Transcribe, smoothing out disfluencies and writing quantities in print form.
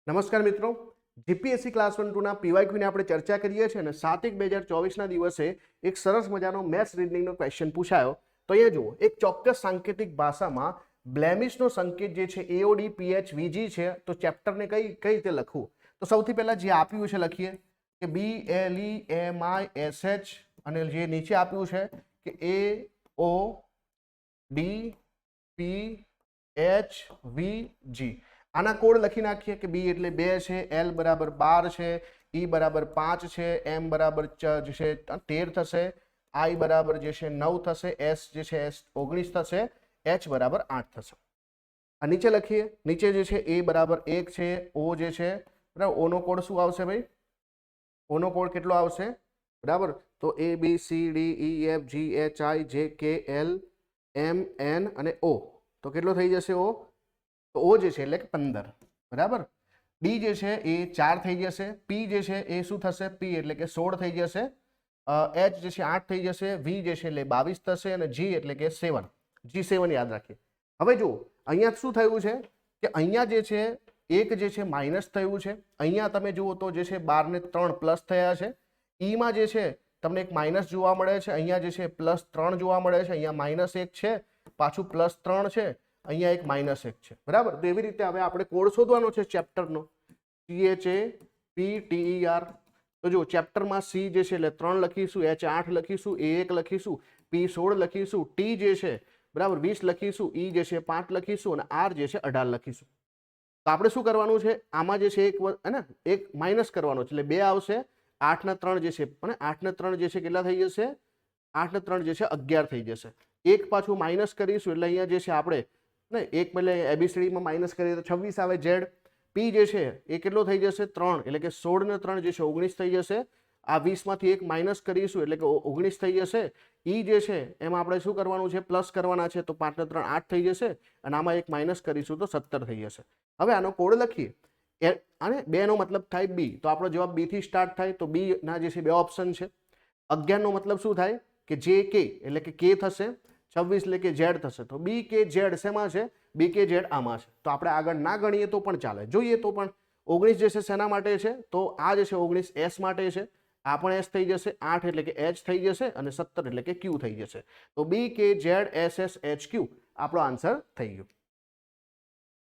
નમસ્કાર મિત્રો, GPSC class 1-2 ના પીવાયક્યુની આપણે ચર્ચા કરીએ છીએ અને 7/1/2024ના દિવસે એક સરસ મજાનો મેથ્સ રીઝનિંગનો ક્વેશ્ચન પૂછાયો. તો અહીંયા જુઓ, એક ચોક્કસ સાંકેતિક ભાષામાં બ્લેમિશનો સંકેત જે છે એઓડી પીએચ વીજી છે. તો ચેપ્ટરને કઈ રીતે લખવું? તો સૌથી પહેલા જે આપ્યું છે લખીએ કે BLEMISH અને જે નીચે આપ્યું છે કે AODPHVG. આના કોડ લખી નાખીએ કે બી એટલે 2 છે, એલ બરાબર 12 છે, ઈ બરાબર 5 છે, એમ બરાબર જે છે 13 થશે, આઈ બરાબર જે છે 9 થશે, એસ જે છે 19 થશે, એચ બરાબર 8 થશે. આ નીચે લખીએ, નીચે જે છે એ બરાબર 1 છે, ઓ જે છે બરાબર, ઓનો કોડ શું આવશે ભાઈ? ઓનો કોડ કેટલો આવશે બરાબર? તો A B C D E F G H I J K L M N અને O. તો કેટલો થઈ જશે ઓ? તો ઓ જે છે એટલે કે 15 બરાબર. ડી જે છે એ 4 થઈ જશે, પી જે છે એ શું થશે? પી એટલે કે 16 થઈ જશે, એચ જે છે 8 થઈ જશે, વી જે છે એટલે 22 થશે અને જી એટલે કે 7. G7 યાદ રાખીએ. હવે જુઓ, અહીંયા શું થયું છે કે અહીંયા જે છે એક જે છે માઇનસ થયું છે, અહીંયા તમે જુઓ તો જે છે 12 ને 3 પ્લસ થયા છે, ઈમાં જે છે તમને એક માઇનસ જોવા મળે છે, અહીંયા જે છે +3 જોવા મળે છે, અહીંયા -1 છે, પાછું +3 છે, અહીંયા એક -1 છે બરાબર. તો એવી રીતે હવે આપણે કોડ શોધવાનો છે ચેપ્ટરનો, CHAPTER. તો જો ચેપ્ટરમાં સી જે છે એટલે 3 લખીશું, એચ 8 લખીશું, એ 1 લખીશું, પી 16 લખીશું, ટી જે છે બરાબર 20 લખીશું, ઈ જે છે 5 લખીશું અને આર જે છે 18 લખીશું. તો આપણે શું કરવાનું છે? આમાં જે છે એક માઇનસ કરવાનો છે એટલે 2 આવશે, 8 ને 3 જે છે અને 8 ને 3 જે છે કેટલા થઈ જશે? 8 ને 3 જે છે 11 થઈ જશે. એક પાછું માઇનસ કરીશું એટલે અહીંયા જે છે આપણે એક પહેલે એબીસીડીમાં માઇનસ કરીએ તો 26 આવે. ઝેડ પી જે છે એ કેટલો થઈ જશે? 3 એટલે કે 16 ને 3 જે છે 19 થઈ જશે. આ 20 માંથી એક માઇનસ કરીશું એટલે કે 19 થઈ જશે. ઈ જે છે એમાં આપણે શું કરવાનું છે? પ્લસ કરવાના છે. તો 5 ને 3 8 થઈ જશે અને આમાં એક માઇનસ કરીશું તો 17 થઈ જશે. હવે આનો કોડ લખીએ અને 2 નો મતલબ થાય બી, તો આપણો જવાબ બી થી સ્ટાર્ટ થાય. તો બી ના જે છે 2 ઓપ્શન છે. 11 નો મતલબ શું થાય કે જે કે એટલે કે કે થશે, 26 એટલે કે ઝેડ થશે. તો બી કે ઝેડ શેમાં છે? બી કે ઝેડ આમાં છે. તો આપણે આગળ ના ગણીએ તો પણ ચાલે, જોઈએ તો પણ 19 જે છે શેના માટે છે? તો આ જે છે 19 એસ માટે છે, આ પણ એસ થઈ જશે, 8 એટલે કે એચ થઈ જશે અને 17 એટલે કે ક્યુ થઈ જશે. તો બી કે ઝેડ એસ એસ એચ ક્યુ આપણો આન્સર થઈ ગયો.